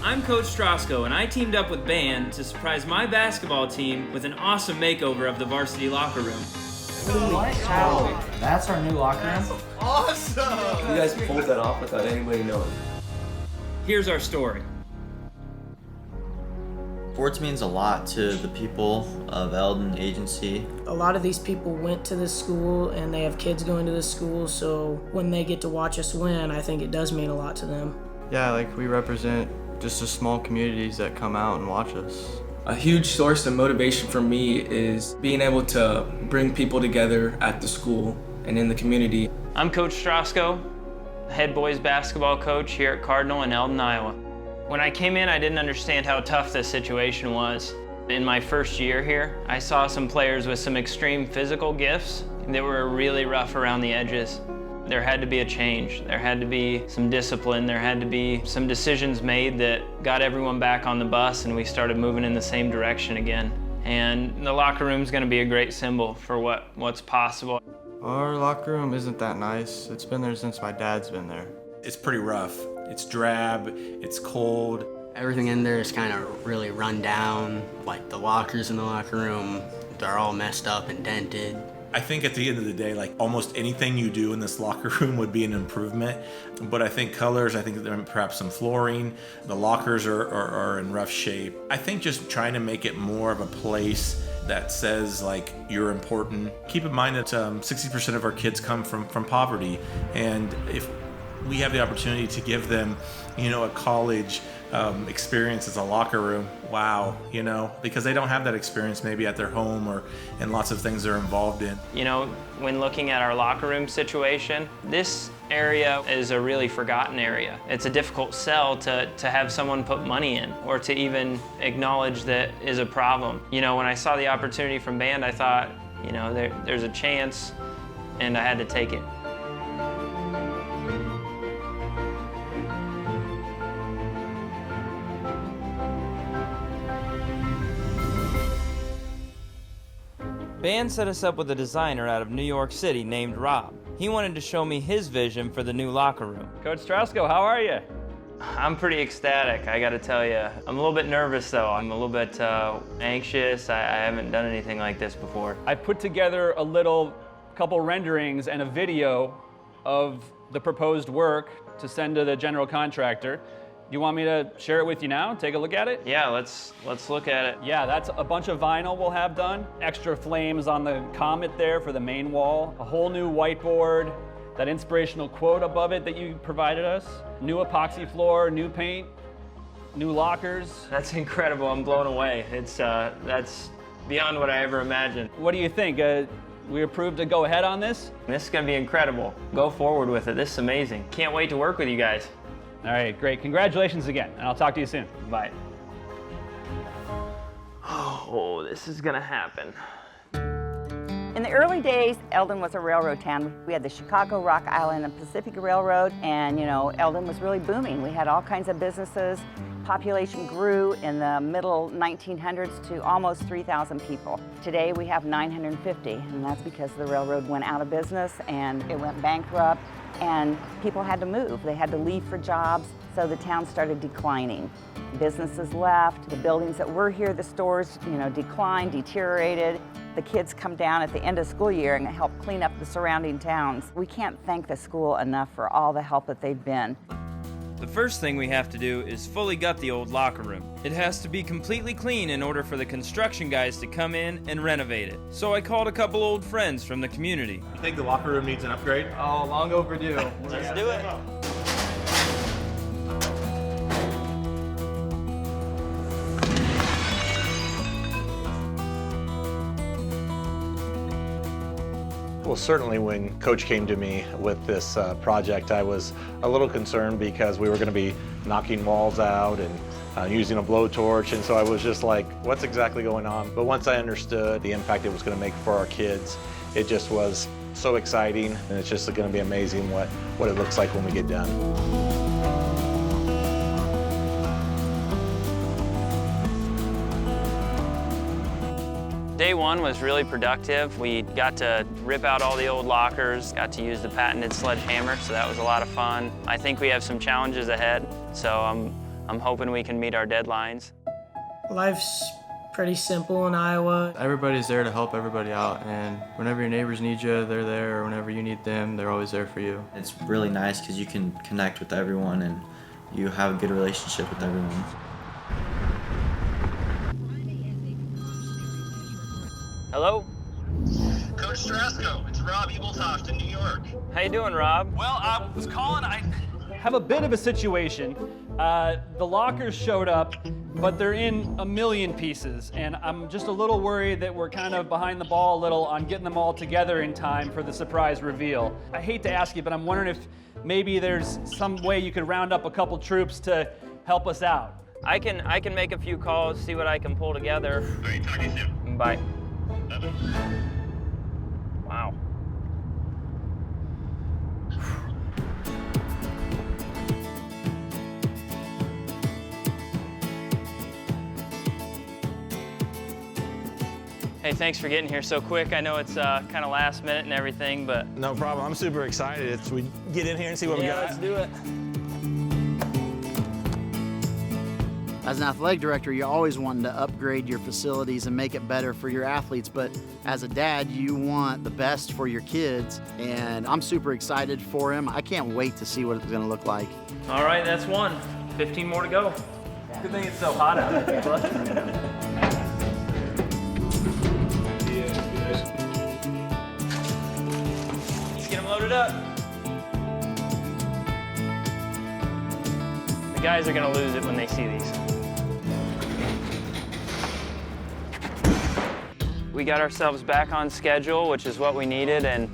I'm Coach Strasko, and I teamed up with band to surprise my basketball team with an awesome makeover of the varsity locker room. Holy cow! That's our new locker room? That's awesome! You guys pulled that off without anybody knowing. Here's our story. Sports means a lot to the people of Eldon Agency. A lot of these people went to this school and they have kids going to this school, so when they get to watch us win, I think it does mean a lot to them. Yeah, like we represent just the small communities that come out and watch us. A huge source of motivation for me is being able to bring people together at the school and in the community. I'm Coach Strasko, head boys basketball coach here at Cardinal in Eldon, Iowa. When I came in, I didn't understand how tough this situation was. In my first year here, I saw some players with some extreme physical gifts that were really rough around the edges. There had to be a change. There had to be some discipline. There had to be some decisions made that got everyone back on the bus, and we started moving in the same direction again. And the locker room's gonna be a great symbol for what's possible. Our locker room isn't that nice. It's been there since my dad's been there. It's pretty rough. It's drab, it's cold. Everything in there is kind of really run down. Like the lockers in the locker room, they're all messed up and dented. I think at the end of the day, like almost anything you do in this locker room would be an improvement. But I think colors, I think there perhaps some flooring. The lockers are in rough shape. I think just trying to make it more of a place that says like you're important. Keep in mind that 60% of our kids come from poverty, and if we have the opportunity to give them, a college experience as a locker room, wow, because they don't have that experience maybe at their home or in lots of things they're involved in. When looking at our locker room situation, this area is a really forgotten area. It's a difficult sell to have someone put money in or to even acknowledge that is a problem. When I saw the opportunity from band, I thought, there's a chance, and I had to take it. Band set us up with a designer out of New York City named Rob. He wanted to show me his vision for the new locker room. Coach Strasko, how are you? I'm pretty ecstatic, I gotta tell you. I'm a little bit nervous though. I'm a little bit anxious. I haven't done anything like this before. I put together a couple renderings and a video of the proposed work to send to the general contractor. You want me to share it with you now? Take a look at it? Yeah, let's look at it. Yeah, that's a bunch of vinyl we'll have done. Extra flames on the Comet there for the main wall. A whole new whiteboard. That inspirational quote above it that you provided us. New epoxy floor, new paint, new lockers. That's incredible, I'm blown away. That's beyond what I ever imagined. What do you think? We approved to go ahead on this? This is gonna be incredible. Go forward with it, this is amazing. Can't wait to work with you guys. All right, great. Congratulations again, and I'll talk to you soon. Bye. Oh, this is gonna happen. In the early days, Eldon was a railroad town. We had the Chicago, Rock Island, and Pacific Railroad, and Eldon was really booming. We had all kinds of businesses. Population grew in the middle 1900s to almost 3,000 people. Today we have 950, and that's because the railroad went out of business and it went bankrupt, and people had to move. They had to leave for jobs, so the town started declining. Businesses left, the buildings that were here, the stores, declined, deteriorated. The kids come down at the end of school year and help clean up the surrounding towns. We can't thank the school enough for all the help that they've been. The first thing we have to do is fully gut the old locker room. It has to be completely clean in order for the construction guys to come in and renovate it. So I called a couple old friends from the community. You think the locker room needs an upgrade? Oh, long overdue. Let's do it. Well, certainly when Coach came to me with this project, I was a little concerned because we were going to be knocking walls out and using a blowtorch, and so I was just like, what's exactly going on? But once I understood the impact it was going to make for our kids, it just was so exciting, and it's just going to be amazing what it looks like when we get done. Day one was really productive. We got to rip out all the old lockers, got to use the patented sledgehammer, so that was a lot of fun. I think we have some challenges ahead, so I'm I'm hoping we can meet our deadlines. Life's pretty simple in Iowa. Everybody's there to help everybody out, and whenever your neighbors need you, they're there, or whenever you need them, they're always there for you. It's really nice because you can connect with everyone and you have a good relationship with everyone. Hello? Coach Strasko, it's Rob Eagletoft in New York. How you doing, Rob? Well, I was calling. I have a bit of a situation. The lockers showed up, but they're in a million pieces, and I'm just a little worried that we're kind of behind the ball a little on getting them all together in time for the surprise reveal. I hate to ask you, but I'm wondering if maybe there's some way you could round up a couple troops to help us out. I can make a few calls, see what I can pull together. All right, talk to you soon. Bye. Bye-bye. Wow. Hey, thanks for getting here so quick. I know it's kind of last minute and everything, but... No problem. I'm super excited. We get in here and see what we got. Yeah, let's do it. As an athletic director, you're always wanting to upgrade your facilities and make it better for your athletes, but as a dad, you want the best for your kids, and I'm super excited for him. I can't wait to see what it's gonna look like. All right, that's one. 15 more to go. Good thing it's so hot out there. Let's get them loaded up. The guys are gonna lose it when they see these. We got ourselves back on schedule, which is what we needed, and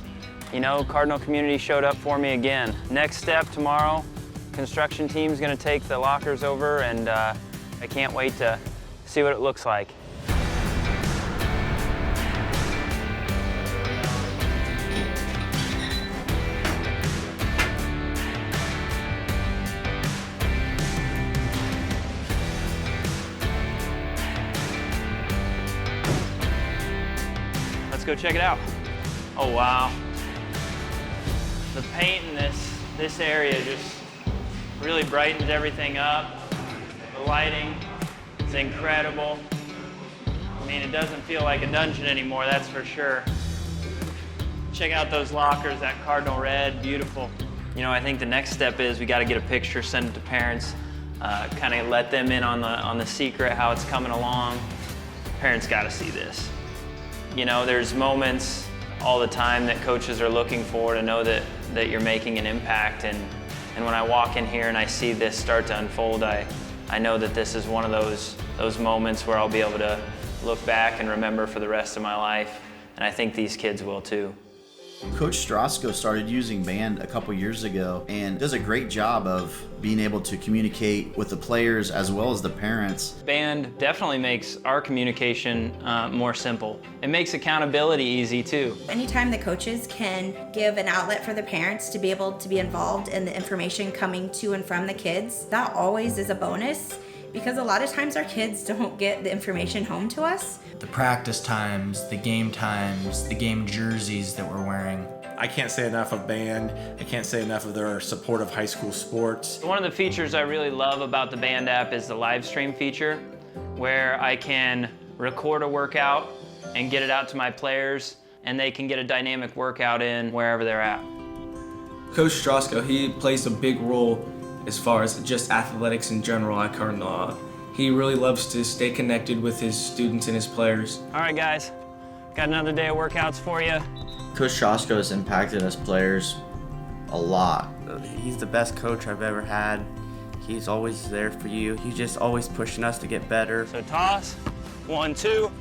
you know, Cardinal Community showed up for me again. Next step tomorrow, construction team's gonna take the lockers over, and I can't wait to see what it looks like. Let's go check it out. Oh, wow. The paint in this area just really brightens everything up. The lighting is incredible. I mean, it doesn't feel like a dungeon anymore, that's for sure. Check out those lockers, that Cardinal red, beautiful. You know, I think the next step is we got to get a picture, send it to parents, kind of let them in on the secret, how it's coming along. Parents got to see this. You know, there's moments all the time that coaches are looking for to know that you're making an impact. And when I walk in here and I see this start to unfold, I know that this is one of those moments where I'll be able to look back and remember for the rest of my life. And I think these kids will too. Coach Strasko started using band a couple years ago and does a great job of being able to communicate with the players as well as the parents. Band definitely makes our communication more simple. It makes accountability easy too. Anytime the coaches can give an outlet for the parents to be able to be involved in the information coming to and from the kids, that always is a bonus, because a lot of times our kids don't get the information home to us. The practice times, the game jerseys that we're wearing. I can't say enough of band. I can't say enough of their support of high school sports. One of the features I really love about the band app is the live stream feature, where I can record a workout and get it out to my players, and they can get a dynamic workout in wherever they're at. Coach Strasko, he plays a big role as far as just athletics in general at Cardinal. He really loves to stay connected with his students and his players. All right, guys, got another day of workouts for you. Coach Strasko has impacted us players a lot. He's the best coach I've ever had. He's always there for you. He's just always pushing us to get better. So toss, 1, 2,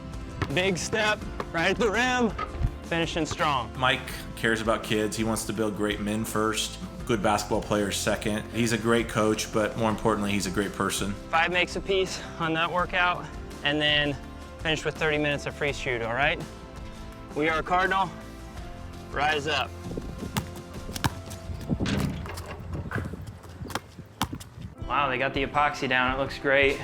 big step, right at the rim, finishing strong. Mike cares about kids. He wants to build great men first, good basketball players second. He's a great coach, but more importantly, he's a great person. 5 makes a piece on that workout, and then finish with 30 minutes of free shoot, all right? We are Cardinal. Rise up. Wow, they got the epoxy down. It looks great.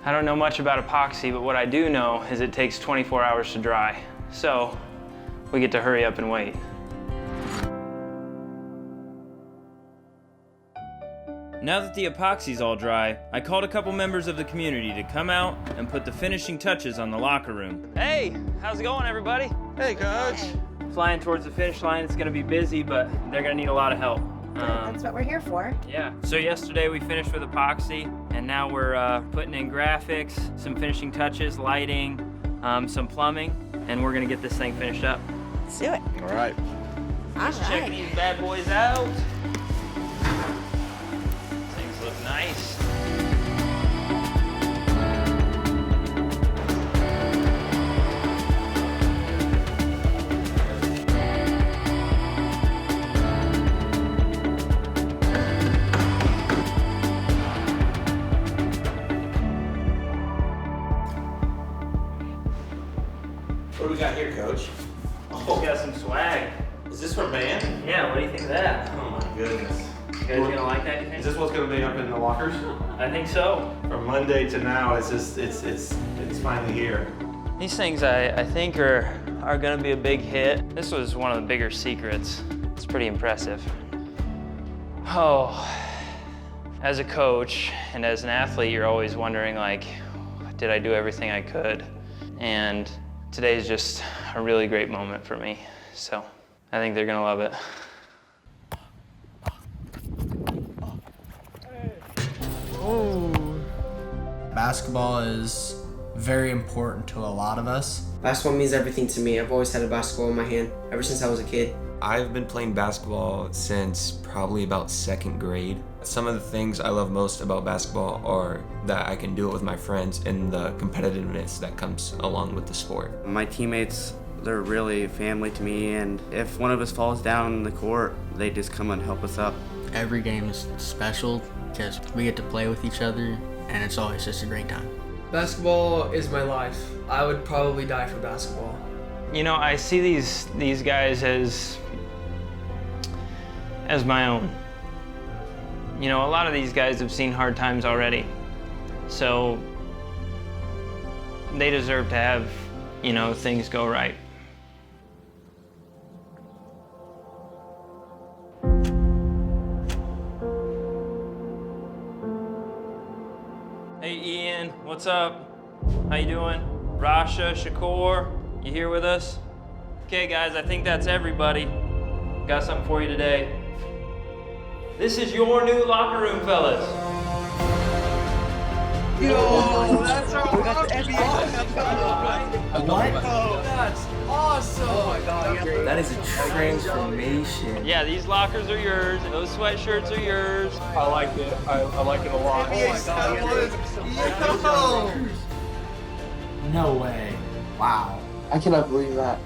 I don't know much about epoxy, but what I do know is it takes 24 hours to dry. So we get to hurry up and wait. Now that the epoxy's all dry, I called a couple members of the community to come out and put the finishing touches on the locker room. Hey, how's it going, everybody? Hey, Coach. Flying towards the finish line. It's gonna be busy, but they're gonna need a lot of help. That's what we're here for. Yeah. So yesterday we finished with epoxy, and now we're putting in graphics, some finishing touches, lighting, some plumbing, and we're gonna get this thing finished up. Let's do it. All right. Let's check these bad boys out. Things look nice. What do we got here, Coach? Oh, we got some swag. Is this for band? Yeah, what do you think of that? Oh my goodness. You guys gonna like that, you think? Is this what's gonna be up in the lockers? I think so. From Monday to now, it's just it's finally here. These things I think are gonna be a big hit. This was one of the bigger secrets. It's pretty impressive. Oh, as a coach and as an athlete, you're always wondering, like, did I do everything I could? And today is just a really great moment for me. So I think they're gonna love it. Basketball is very important to a lot of us. Basketball means everything to me. I've always had a basketball in my hand ever since I was a kid. I've been playing basketball since probably about 2nd grade. Some of the things I love most about basketball are that I can do it with my friends and the competitiveness that comes along with the sport. My teammates, they're really family to me, and if one of us falls down in the court, they just come and help us up. Every game is special because we get to play with each other, and it's always just a great time. Basketball is my life. I would probably die for basketball. You know, I see these guys as my own. You know, a lot of these guys have seen hard times already. So they deserve to have, you know, things go right. Hey Ian, what's up? How you doing? Rasha, Shakur, you here with us? Okay guys, I think that's everybody. Got something for you today. This is your new locker room, fellas. Yo, that's our What? That's awesome. Oh my god. That is a transformation. Yeah, these lockers are yours. Those sweatshirts are yours. I like it. I like it a lot. Oh my god. No way. Wow. I cannot believe that.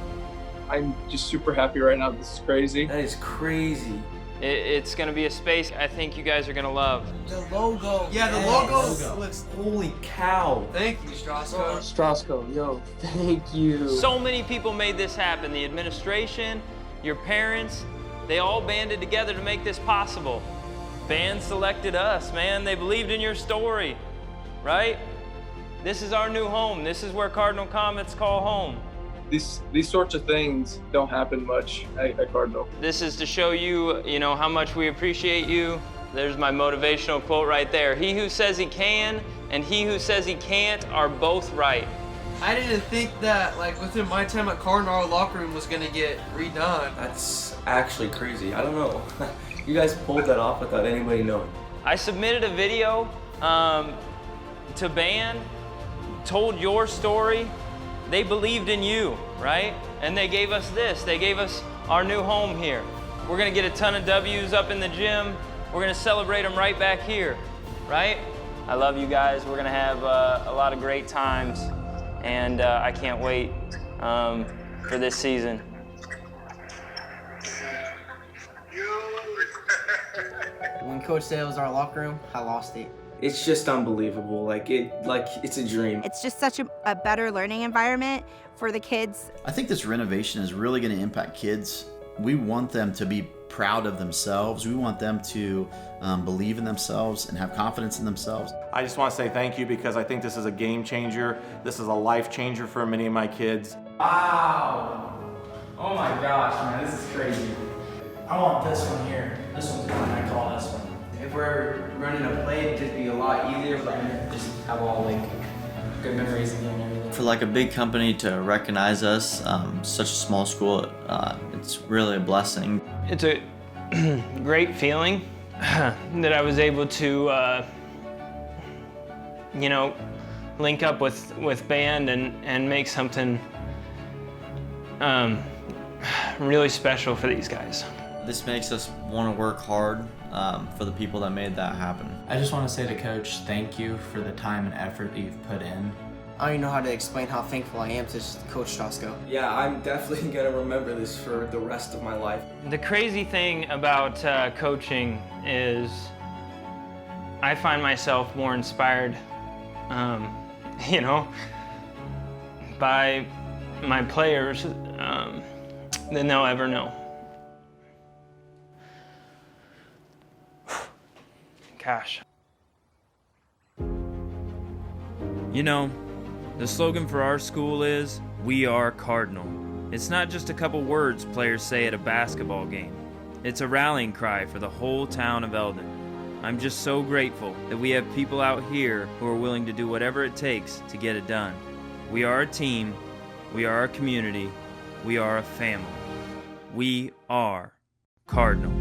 I'm just super happy right now. This is crazy. That is crazy. It's gonna be a space I think you guys are gonna love. The logo. Yeah, the logo looks. Holy cow. Thank you, Strasko. Strasko, yo, thank you. So many people made this happen. The administration, your parents, they all banded together to make this possible. Band selected us, man. They believed in your story, right? This is our new home. This is where Cardinal Comets call home. These sorts of things don't happen much at Cardinal. This is to show you, you know, how much we appreciate you. There's my motivational quote right there. He who says he can and he who says he can't are both right. I didn't think that, like, within my time at Cardinal, our locker room was gonna get redone. That's actually crazy. I don't know. You guys pulled that off without anybody knowing. I submitted a video to band, told your story. They believed in you, right? And they gave us this. They gave us our new home here. We're gonna get a ton of W's up in the gym. We're gonna celebrate them right back here, right? I love you guys. We're gonna have a lot of great times, and I can't wait for this season. When Coach said it was our locker room, I lost it. It's just unbelievable. Like it's a dream. It's just such a better learning environment for the kids. I think this renovation is really going to impact kids. We want them to be proud of themselves. We want them to believe in themselves and have confidence in themselves. I just want to say thank you because I think this is a game changer. This is a life changer for many of my kids. Wow. Oh my gosh, man, this is crazy. I want this one here. This one's mine. I call this one. if we're running a play, it'd just be a lot easier, but just have all like good memories and everything. For like a big company to recognize us, such a small school, it's really a blessing. It's a great feeling that I was able to, you know, link up with band and make something really special for these guys. This makes us want to work hard for the people that made that happen. I just want to say to Coach, thank you for the time and effort that you've put in. I don't even know how to explain how thankful I am to Coach Strasko. Yeah, I'm definitely gonna remember this for the rest of my life. The crazy thing about coaching is I find myself more inspired, you know, by my players than they'll ever know. Gosh. You know, the slogan for our school is, "We are Cardinal." It's not just a couple words players say at a basketball game. It's a rallying cry for the whole town of Eldon. I'm just so grateful that we have people out here who are willing to do whatever it takes to get it done. We are a team, we are a community, we are a family. We are Cardinal.